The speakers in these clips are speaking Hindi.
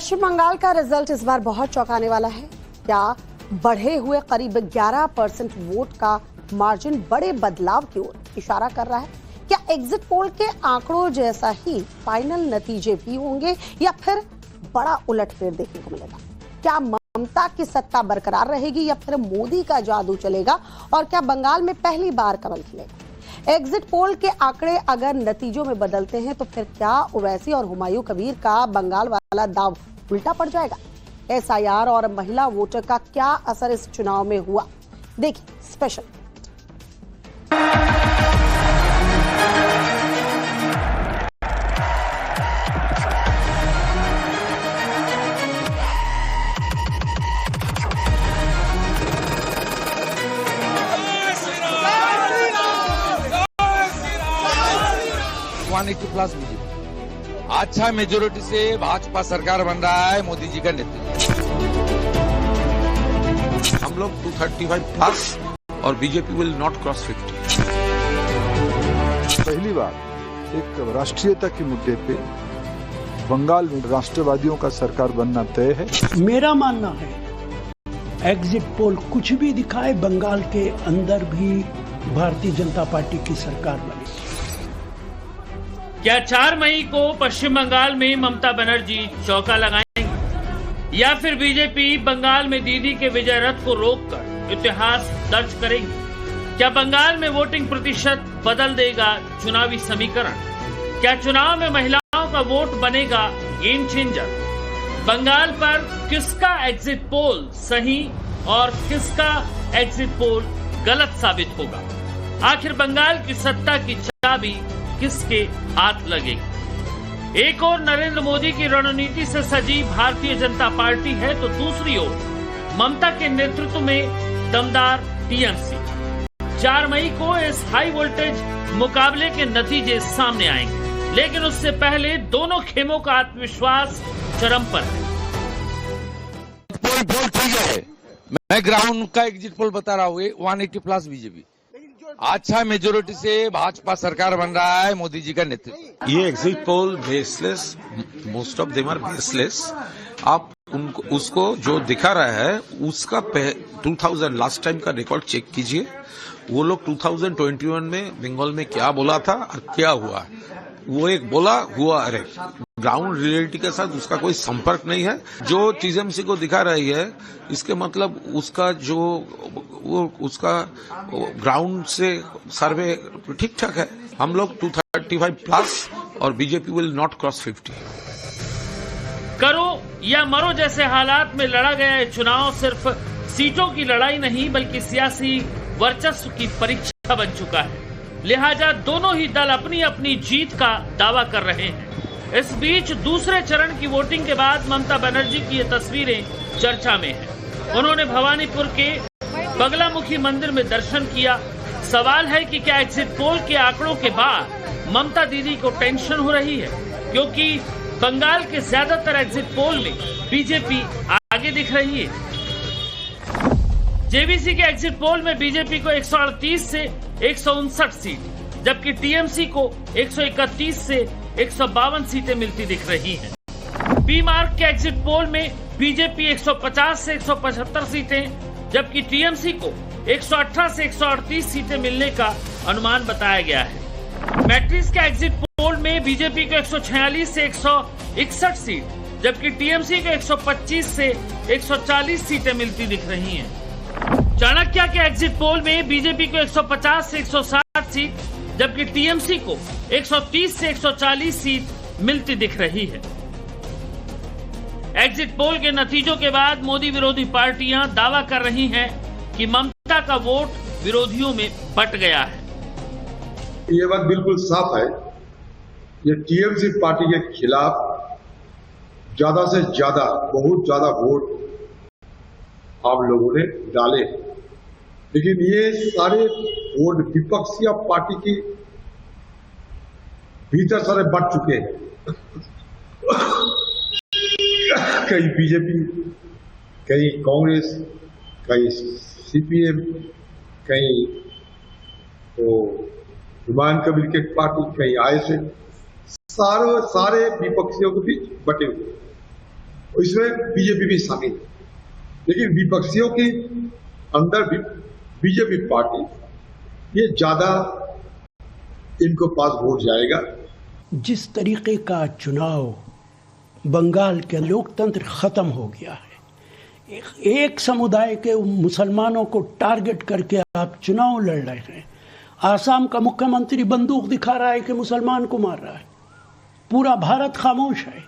पश्चिम बंगाल का रिजल्ट इस बार बहुत चौंकाने वाला है। क्या बढ़े हुए करीब 11% वोट का मार्जिन बड़े बदलाव की ओर इशारा कर रहा है? क्या एग्जिट पोल के आंकड़ों जैसा ही फाइनल नतीजे भी होंगे या फिर बड़ा उलटफेर देखने को मिलेगा? क्या ममता की सत्ता बरकरार रहेगी या फिर मोदी का जादू चलेगा? और क्या बंगाल में पहली बार कमल खिलेगा? एग्जिट पोल के आंकड़े अगर नतीजों में बदलते हैं तो फिर क्या ओवैसी और हुमायूं कबीर का बंगाल वाला दाव उल्टा पड़ जाएगा? एसआईआर और महिला वोटर का क्या असर इस चुनाव में हुआ? देखिए स्पेशल। प्लस बीजेपी अच्छा मेजोरिटी से भाजपा सरकार बन रहा है मोदी जी का नेतृत्व। हम लोग 235 प्लस और बीजेपी विल नॉट क्रॉस 50। पहली बार एक राष्ट्रीयता के मुद्दे पे बंगाल में राष्ट्रवादियों का सरकार बनना तय है। मेरा मानना है एग्जिट पोल कुछ भी दिखाए, बंगाल के अंदर भी भारतीय जनता पार्टी की सरकार बनी। क्या 4 मई को पश्चिम बंगाल में ममता बनर्जी चौका लगाएंगी या फिर बीजेपी बंगाल में दीदी के विजय रथ को रोककर इतिहास दर्ज करेगी? क्या बंगाल में वोटिंग प्रतिशत बदल देगा चुनावी समीकरण? क्या चुनाव में महिलाओं का वोट बनेगा गेम चेंजर? बंगाल पर किसका एग्जिट पोल सही और किसका एग्जिट पोल गलत साबित होगा? आखिर बंगाल की सत्ता की चाबी किसके हाथ लगेगी? एक और नरेंद्र मोदी की रणनीति से सजी भारतीय जनता पार्टी है तो दूसरी ओर ममता के नेतृत्व में दमदार टीएमसी। 4 मई को इस हाई वोल्टेज मुकाबले के नतीजे सामने आएंगे, लेकिन उससे पहले दोनों खेमों का आत्मविश्वास चरम पर है। पोल ठीक है, मैं ग्राउंड का एग्जिट पोल बता रहा हूँ, 180 प्लस बीजेपी अच्छा मेजोरिटी से भाजपा सरकार बन रहा है मोदी जी का नेतृत्व। ये exit poll baseless, most of them are baseless. आप उनको उसको जो दिखा रहा है उसका 2000 लास्ट टाइम का रिकॉर्ड चेक कीजिए। वो लोग 2021 में बंगाल में क्या बोला था और क्या हुआ, वो एक बोला हुआ, अरे ग्राउंड रियलिटी के साथ उसका कोई संपर्क नहीं है। जो टीएमसी को दिखा रही है इसके मतलब उसका जो वो उसका ग्राउंड से सर्वे ठीक ठाक है। हम लोग 235 प्लस और बीजेपी विल नॉट क्रॉस 50। करो या मरो जैसे हालात में लड़ा गया ये चुनाव सिर्फ सीटों की लड़ाई नहीं बल्कि सियासी वर्चस्व की परीक्षा बन चुका है। लिहाजा दोनों ही दल अपनी अपनी जीत का दावा कर रहे हैं। इस बीच दूसरे चरण की वोटिंग के बाद ममता बनर्जी की ये तस्वीरें चर्चा में हैं। उन्होंने भवानीपुर के बगलामुखी मंदिर में दर्शन किया। सवाल है कि क्या एग्जिट पोल के आंकड़ों के बाद ममता दीदी को टेंशन हो रही है, क्योंकि बंगाल के ज्यादातर एग्जिट पोल में बीजेपी आगे दिख रही है। जेवीसी के एग्जिट पोल में बीजेपी को 138 से 159 सीट, जबकि टीएमसी को 131 से 152 सीटें मिलती दिख रही हैं। पी मार्क के एग्जिट पोल में बीजेपी 150 से 175 सीटें, जबकि टीएमसी को 118 से 138 सीटें मिलने का अनुमान बताया गया है। मैट्रिक्स के एग्जिट पोल में बीजेपी को 146 से 161 सीट, जबकि टीएमसी को 125 से 140 सीटें मिलती दिख रही हैं। चाणक्य के एग्जिट पोल में बीजेपी को 150 से 160 सीट, जबकि टीएमसी को 130 से 140 सीट मिलती दिख रही है। एग्जिट पोल के नतीजों के बाद मोदी विरोधी पार्टियां दावा कर रही हैं कि ममता का वोट विरोधियों में बंट गया है। ये बात बिल्कुल साफ है, ये टीएमसी पार्टी के खिलाफ ज्यादा से ज्यादा, बहुत ज्यादा वोट आप लोगों ने डाले, लेकिन ये सारे वोट विपक्षी पार्टी के भीतर सारे बट चुके हैं। कहीं बीजेपी, कहीं कांग्रेस, कहीं सीपीएम, कहीं तो हुमायूं कबीर के पार्टी, कहीं आईएसएफ, सारे विपक्षियों के बीच बटे हुए। और इसमें बीजेपी भी शामिल है। लेकिन विपक्षियों के अंदर भी बीजेपी पार्टी ये ज्यादा इनको पास वोट जाएगा। जिस तरीके का चुनाव बंगाल के लोकतंत्र खत्म हो गया है, एक समुदाय के मुसलमानों को टारगेट करके आप चुनाव लड़ रहे हैं। आसाम का मुख्यमंत्री बंदूक दिखा रहा है कि मुसलमान को मार रहा है, पूरा भारत खामोश है।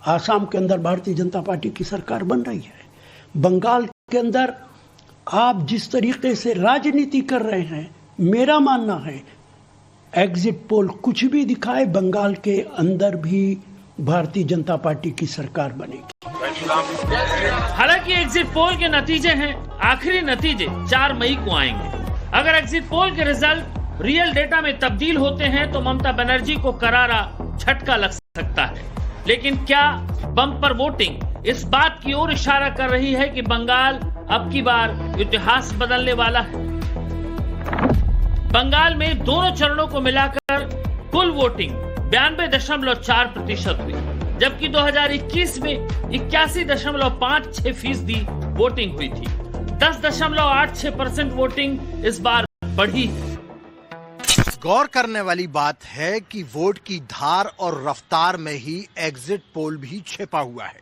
आसाम के अंदर भारतीय जनता पार्टी की सरकार बन रही है। बंगाल के अंदर आप जिस तरीके से राजनीति कर रहे हैं, मेरा मानना है एग्जिट पोल कुछ भी दिखाए, बंगाल के अंदर भी भारतीय जनता पार्टी की सरकार बनेगी। हालांकि एग्जिट पोल के नतीजे हैं, आखिरी नतीजे 4 मई को आएंगे। अगर एग्जिट पोल के रिजल्ट रियल डेटा में तब्दील होते हैं तो ममता बनर्जी को करारा झटका लग सकता है। लेकिन क्या बम्पर वोटिंग इस बात की ओर इशारा कर रही है कि बंगाल अब की बार इतिहास बदलने वाला है? बंगाल में दोनों चरणों को मिलाकर कुल वोटिंग 92.4% हुई, जबकि 2021 में 81.56% वोटिंग हुई थी। 10.86% वोटिंग इस बार बढ़ी है। गौर करने वाली बात है कि वोट की धार और रफ्तार में ही एग्जिट पोल भी छिपा हुआ है।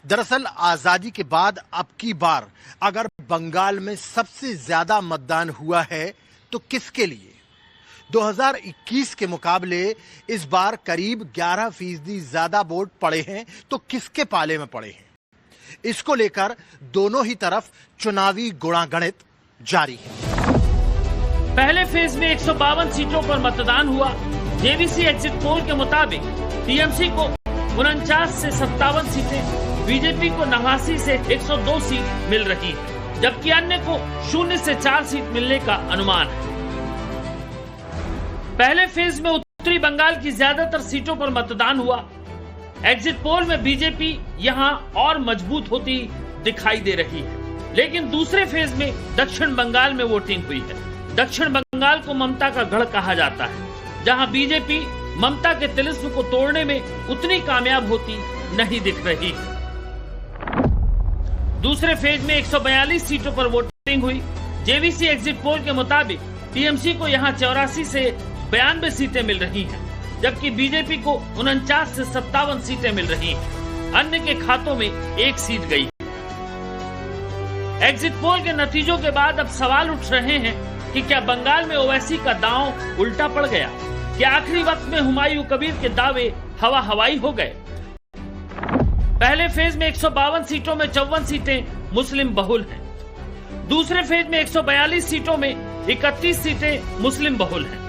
दरअसल आजादी के बाद अब की बार अगर बंगाल में सबसे ज्यादा मतदान हुआ है तो किसके लिए? 2021 के मुकाबले इस बार करीब 11% ज्यादा वोट पड़े हैं तो किसके पाले में पड़े हैं? इसको लेकर दोनों ही तरफ चुनावी गुणागणित जारी है। पहले फेज में 152 सीटों पर मतदान हुआ। जेवीसी एग्जिट पोल के मुताबिक टीएमसी को 49 से 57 सीटें, बीजेपी को 89 से 102 सीट मिल रही है, जबकि अन्य को 0 से 4 सीट मिलने का अनुमान है। पहले फेज में उत्तरी बंगाल की ज्यादातर सीटों पर मतदान हुआ। एग्जिट पोल में बीजेपी यहां और मजबूत होती दिखाई दे रही है, लेकिन दूसरे फेज में दक्षिण बंगाल में वोटिंग हुई है। दक्षिण बंगाल को ममता का गढ़ कहा जाता है, जहां बीजेपी ममता के तिलिस्म को तोड़ने में उतनी कामयाब होती नहीं दिख रही। दूसरे फेज में 142 सीटों पर वोटिंग हुई। जेवीसी एग्जिट पोल के मुताबिक टीएमसी को यहां 84 से 92 सीटें मिल रही हैं, जबकि बीजेपी को 49 से 57 सीटें मिल रही हैं। अन्य के खातों में 1 सीट गई। एग्जिट पोल के नतीजों के बाद अब सवाल उठ रहे हैं कि क्या बंगाल में ओवैसी का दांव उल्टा पड़ गया? क्या आखिरी वक्त में हुमायूं कबीर के दावे हवा हवाई हो गए? पहले फेज में 152 सीटों में 54 सीटें मुस्लिम बहुल हैं। दूसरे फेज में 142 सीटों में 31 सीटें मुस्लिम बहुल हैं।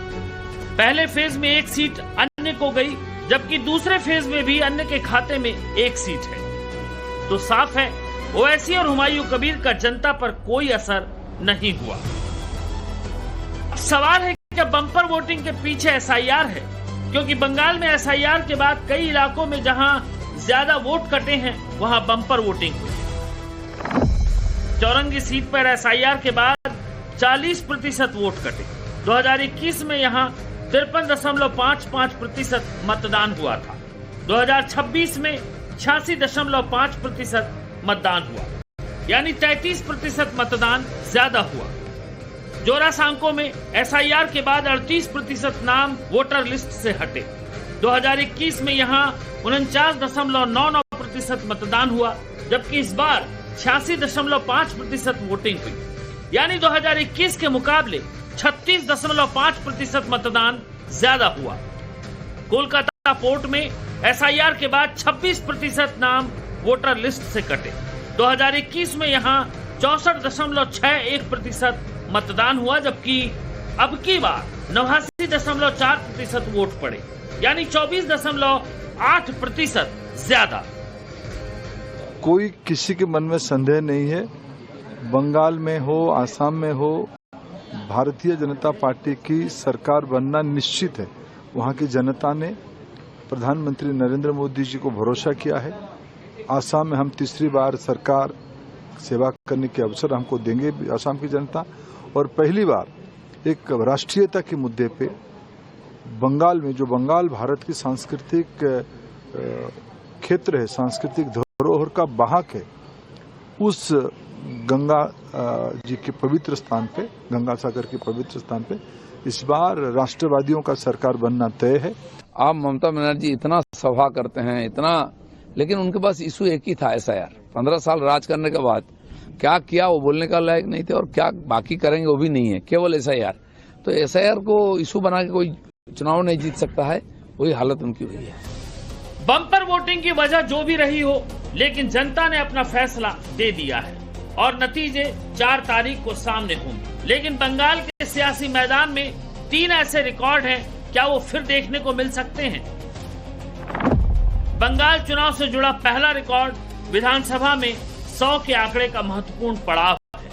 पहले फेज में 1 सीट अन्य को गई, जबकि दूसरे फेज में भी अन्य के खाते में 1 सीट है। तो साफ है ओवैसी और हुमायूं कबीर का जनता पर कोई असर नहीं हुआ। सवाल है कि क्या बम्पर वोटिंग के पीछे एसआईआर है? क्योंकि बंगाल में एसआईआर के बाद कई इलाकों में जहां ज्यादा वोट कटे हैं वहां बम्पर वोटिंग हुई। चौरंगी सीट पर एसआईआर के बाद 40% वोट कटे। 2021 में यहां 53.55% मतदान हुआ था। 2026 में 86.5% मतदान हुआ, यानी 33% मतदान ज्यादा हुआ। जोरासांको में एसआईआर के बाद 38% नाम वोटर लिस्ट से हटे। 2021 में यहां 49.99% मतदान हुआ, जबकि इस बार 86.5% वोटिंग हुई, यानी 2021 के मुकाबले 36.5% मतदान ज्यादा हुआ। कोलकाता पोर्ट में एसआईआर के बाद 26% नाम वोटर लिस्ट से कटे। 2021 में यहां 64.61% मतदान हुआ, जबकि अब की बार 89.4% वोट पड़े, यानी 24.8% ज्यादा। कोई किसी के मन में संदेह नहीं है, बंगाल में हो, आसाम में हो, भारतीय जनता पार्टी की सरकार बनना निश्चित है। वहां की जनता ने प्रधानमंत्री नरेंद्र मोदी जी को भरोसा किया है। आसाम में हम तीसरी बार सरकार सेवा करने के अवसर हमको देंगे आसाम की जनता, और पहली बार एक राष्ट्रीयता के मुद्दे पे बंगाल में, जो बंगाल भारत की सांस्कृतिक क्षेत्र है, सांस्कृतिक धरोहर का वाहक है, उस गंगा जी के पवित्र स्थान पे, गंगा सागर के पवित्र स्थान पे इस बार राष्ट्रवादियों का सरकार बनना तय है। आप ममता बनर्जी इतना सभा करते हैं, इतना, लेकिन उनके पास इशू एक ही था, SIR। 15 साल राज करने के बाद क्या किया वो बोलने का लायक नहीं थे, और क्या बाकी करेंगे वो भी नहीं है, केवल SIR। तो SIR को इशू बना के कोई चुनाव नहीं जीत सकता है, वही हालत उनकी हुई है। बम्पर वोटिंग की वजह जो भी रही हो, लेकिन जनता ने अपना फैसला दे दिया है और नतीजे 4 तारीख को सामने होंगे। लेकिन बंगाल के सियासी मैदान में 3 ऐसे रिकॉर्ड हैं, क्या वो फिर देखने को मिल सकते हैं? बंगाल चुनाव से जुड़ा पहला रिकॉर्ड विधानसभा में 100 के आंकड़े का महत्वपूर्ण पड़ाव है।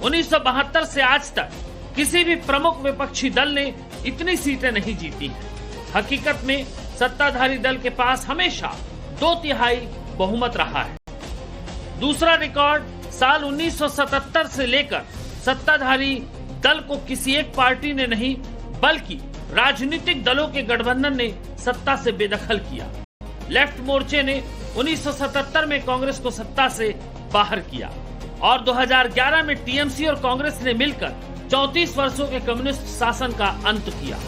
1972 से आज तक किसी भी प्रमुख विपक्षी दल ने इतनी सीटें नहीं जीती हैं। हकीकत में सत्ताधारी दल के पास हमेशा 2/3 बहुमत रहा है। दूसरा रिकॉर्ड साल 1977 से लेकर सत्ताधारी दल को किसी एक पार्टी ने नहीं, बल्कि राजनीतिक दलों के गठबंधन ने सत्ता से बेदखल किया। लेफ्ट मोर्चे ने 1977 में कांग्रेस को सत्ता से बाहर किया और 2011 में टीएमसी और कांग्रेस ने मिलकर 34 वर्षों के कम्युनिस्ट शासन का अंत किया।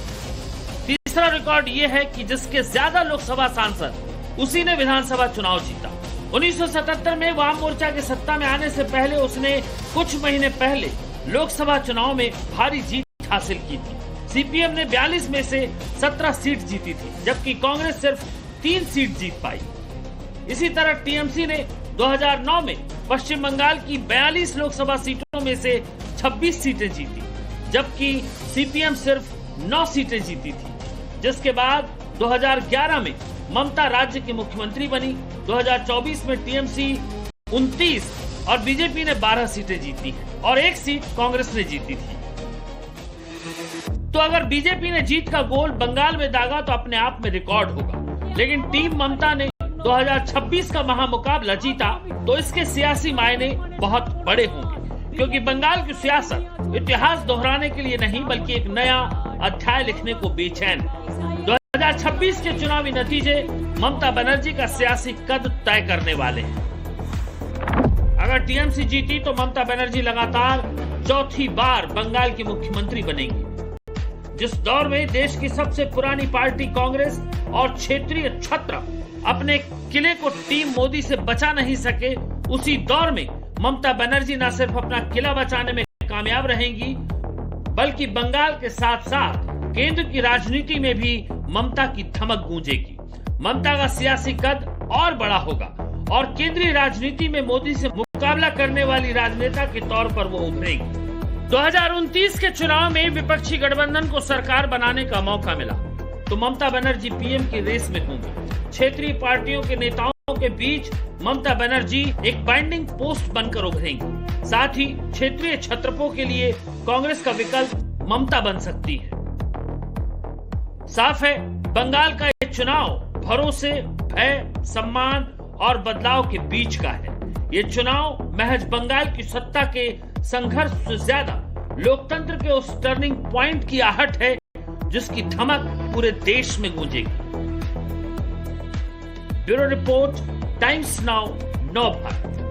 तीसरा रिकॉर्ड ये है कि जिसके ज्यादा लोकसभा सांसद उसी ने विधानसभा चुनाव जीता। 1977 में वाम मोर्चा के सत्ता में आने से पहले उसने कुछ महीने पहले लोकसभा चुनाव में भारी जीत हासिल की थी। सीपीएम ने 42 में से 17 सीट जीती थी, जबकि कांग्रेस सिर्फ 3 सीट जीत पाई। इसी तरह टीएमसी ने 2009 में पश्चिम बंगाल की 42 लोकसभा सीटों में से 26 सीटें जीती, जबकि सीपीएम सिर्फ 9 सीटें जीती थी। जिसके बाद 2011 में ममता राज्य की मुख्यमंत्री बनी। 2024 में टीएमसी 29 और बीजेपी ने 12 सीटें जीती हैं और 1 सीट कांग्रेस ने जीती थी। तो अगर बीजेपी ने जीत का गोल बंगाल में दागा तो अपने आप में रिकॉर्ड होगा, लेकिन टीम ममता ने 2026 का महामुकाबला जीता तो इसके सियासी मायने बहुत बड़े होंगे, क्योंकि बंगाल की सियासत इतिहास दोहराने के लिए नहीं बल्कि एक नया अध्याय लिखने को बेचैन है। 2026 के चुनावी नतीजे ममता बनर्जी का सियासी कद तय करने वाले हैं। अगर टीएमसी जीती तो ममता बनर्जी लगातार 4थी बार बंगाल की मुख्यमंत्री बनेंगी। जिस दौर में देश की सबसे पुरानी पार्टी कांग्रेस और क्षेत्रीय छत्र अपने किले को टीम मोदी से बचा नहीं सके, उसी दौर में ममता बनर्जी न सिर्फ अपना किला बचाने में कामयाब रहेंगी, बल्कि बंगाल के साथ साथ केंद्र की राजनीति में भी ममता की धमक गूंजेगी। ममता का सियासी कद और बड़ा होगा और केंद्रीय राजनीति में मोदी से मुकाबला करने वाली राजनेता के तौर पर वो उभरेंगी। 2029 के चुनाव में विपक्षी गठबंधन को सरकार बनाने का मौका मिला तो ममता बनर्जी पीएम की रेस में होंगी। क्षेत्रीय पार्टियों के नेताओं के बीच ममता बनर्जी एक बाइंडिंग पोस्ट बनकर उभरेंगी। साथ ही क्षेत्रीय छत्रपों के लिए कांग्रेस का विकल्प ममता बन सकती है। साफ है, बंगाल का ये चुनाव भरोसे, भय, सम्मान और बदलाव के बीच का है। ये चुनाव महज बंगाल की सत्ता के संघर्ष से ज्यादा लोकतंत्र के उस टर्निंग पॉइंट की आहट है जिसकी धमक पूरे देश में गूंजेगी। ब्यूरो रिपोर्ट, टाइम्स नाउ, नव भारत।